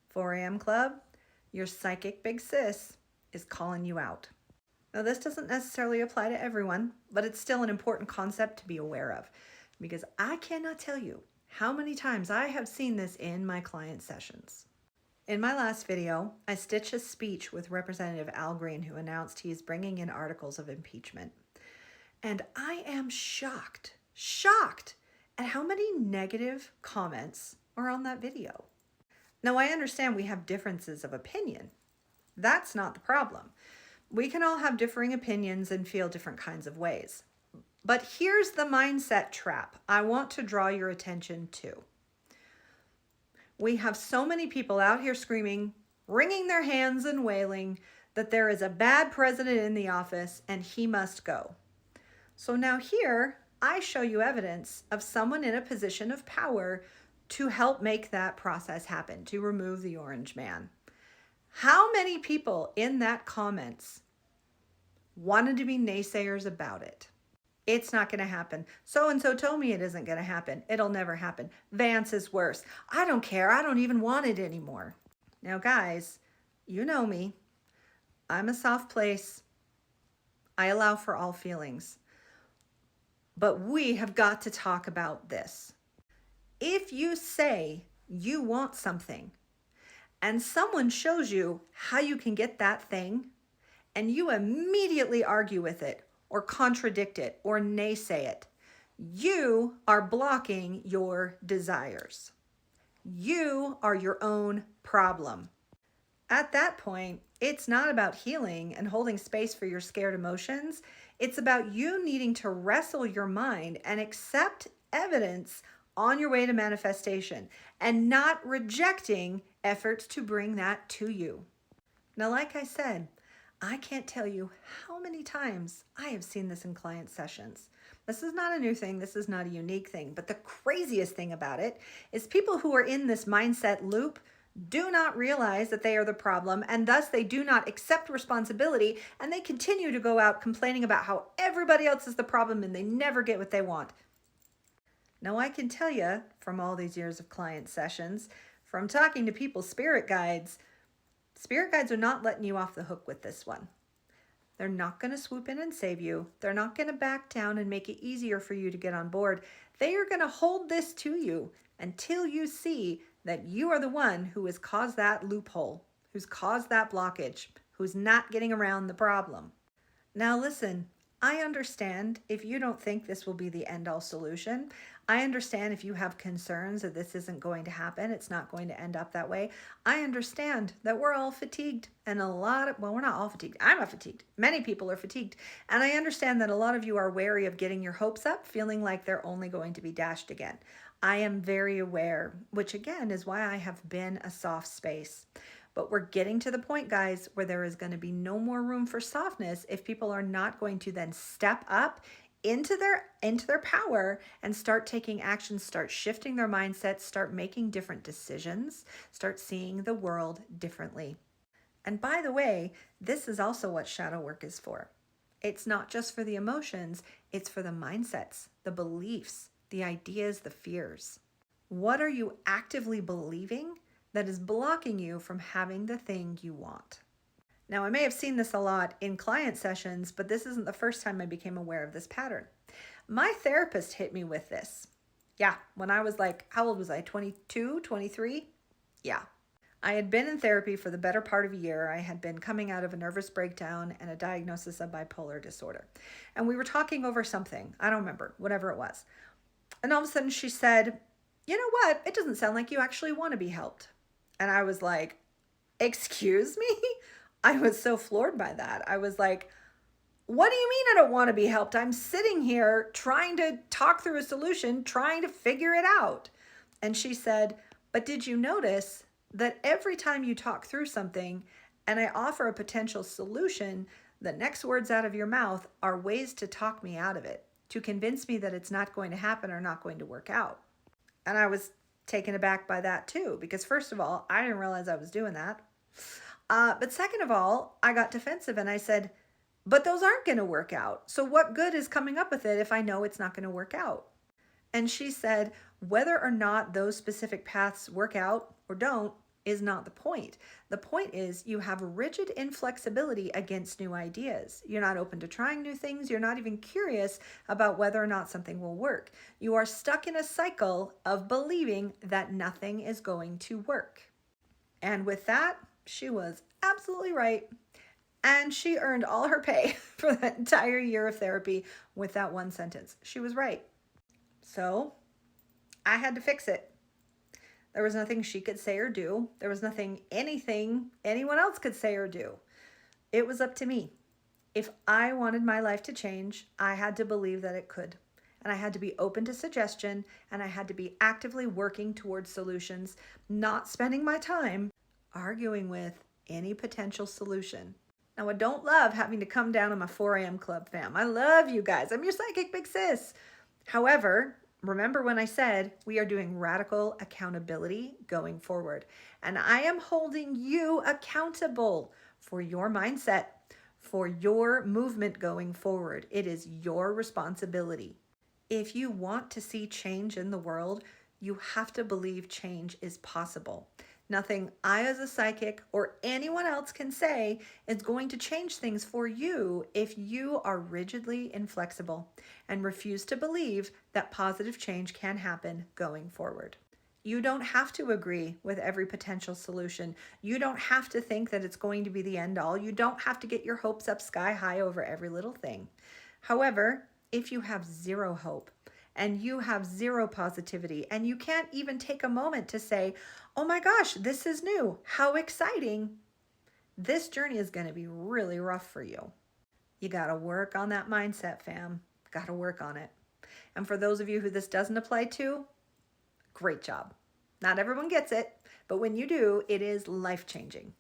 4 a.m. club, your psychic big sis is calling you out. Now, this doesn't necessarily apply to everyone, but it's still an important concept to be aware of, because I cannot tell you how many times I have seen this in my client sessions. In my last video, I stitched a speech with Representative Al Green, who announced he is bringing in articles of impeachment. And I am shocked at how many negative comments are on that video. Now, I understand we have differences of opinion. That's not the problem. We can all have differing opinions and feel different kinds of ways. But here's the mindset trap I want to draw your attention to. We have so many people out here screaming, wringing their hands and wailing that there is a bad president in the office and he must go. So now here, I show you evidence of someone in a position of power to help make that process happen, to remove the orange man. How many people in that comments wanted to be naysayers about it? It's not going to happen. So-and-so told me it isn't going to happen. It'll never happen. Vance is worse. I don't care. I don't even want it anymore. Now, guys, you know me. I'm a soft place. I allow for all feelings. But we have got to talk about this. If you say you want something and someone shows you how you can get that thing and you immediately argue with it or contradict it or naysay it, you are blocking your desires. You are your own problem. At that point, it's not about healing and holding space for your scared emotions. It's about you needing to wrestle your mind and accept evidence on your way to manifestation and not rejecting efforts to bring that to you. Now, like I said, I can't tell you how many times I have seen this in client sessions. This is not a new thing. This is not a unique thing. But the craziest thing about it is people who are in this mindset loop do not realize that they are the problem, and thus they do not accept responsibility, and they continue to go out complaining about how everybody else is the problem and they never get what they want. Now, I can tell you from all these years of client sessions, from talking to people's spirit guides are not letting you off the hook with this one. They're not going to swoop in and save you. They're not going to back down and make it easier for you to get on board. They are going to hold this to you until you see that you are the one who has caused that loophole, who's caused that blockage, who's not getting around the problem. Now listen, I understand if you don't think this will be the end-all solution. I understand if you have concerns that this isn't going to happen, it's not going to end up that way. I understand that we're all fatigued and well, we're not all fatigued. I'm not fatigued. Many people are fatigued. And I understand that a lot of you are wary of getting your hopes up, feeling like they're only going to be dashed again. I am very aware, which again is why I have been a soft space. But we're getting to the point, guys, where there is going to be no more room for softness if people are not going to then step up into their power and start taking action, start shifting their mindsets, start making different decisions, start seeing the world differently. And by the way, this is also what shadow work is for. It's not just for the emotions, it's for the mindsets, the beliefs, the ideas, the fears. What are you actively believing that is blocking you from having the thing you want? Now, I may have seen this a lot in client sessions, but this isn't the first time I became aware of this pattern. My therapist hit me with this. Yeah, when I was like, how old was I? 22, 23? Yeah. I had been in therapy for the better part of a year. I had been coming out of a nervous breakdown and a diagnosis of bipolar disorder. And we were talking over something. I don't remember, whatever it was. And all of a sudden she said, you know what? It doesn't sound like you actually want to be helped. And I was like, excuse me? I was so floored by that. I was like, what do you mean I don't want to be helped? I'm sitting here trying to talk through a solution, trying to figure it out. And she said, but did you notice that every time you talk through something and I offer a potential solution, the next words out of your mouth are ways to talk me out of it, to convince me that it's not going to happen or not going to work out. And I was taken aback by that too, because first of all, I didn't realize I was doing that. But second of all, I got defensive and I said, but those aren't going to work out. So what good is coming up with it if I know it's not going to work out? And she said, whether or not those specific paths work out or don't is not the point. The point is you have rigid inflexibility against new ideas. You're not open to trying new things. You're not even curious about whether or not something will work. You are stuck in a cycle of believing that nothing is going to work. And with that, she was absolutely right. And she earned all her pay for that entire year of therapy with that one sentence. She was right. So I had to fix it. There was nothing she could say or do. There was anything anyone else could say or do. It was up to me. If I wanted my life to change, I had to believe that it could. And I had to be open to suggestion, and I had to be actively working towards solutions, not spending my time arguing with any potential solution. Now, I don't love having to come down on my 4 a.m. club, fam. I love you guys. I'm your psychic big sis. However, remember when I said we are doing radical accountability going forward. And I am holding you accountable for your mindset, for your movement going forward. It is your responsibility. If you want to see change in the world, you have to believe change is possible. Nothing I as a psychic or anyone else can say is going to change things for you if you are rigidly inflexible and refuse to believe that positive change can happen going forward. You don't have to agree with every potential solution. You don't have to think that it's going to be the end all. You don't have to get your hopes up sky high over every little thing. However, if you have zero hope, and you have zero positivity, and you can't even take a moment to say, oh my gosh, this is new, how exciting, this journey is going to be really rough for you. You got to work on that mindset, fam. Got to work on it. And for those of you who this doesn't apply to, great job. Not everyone gets it, but when you do, it is life-changing.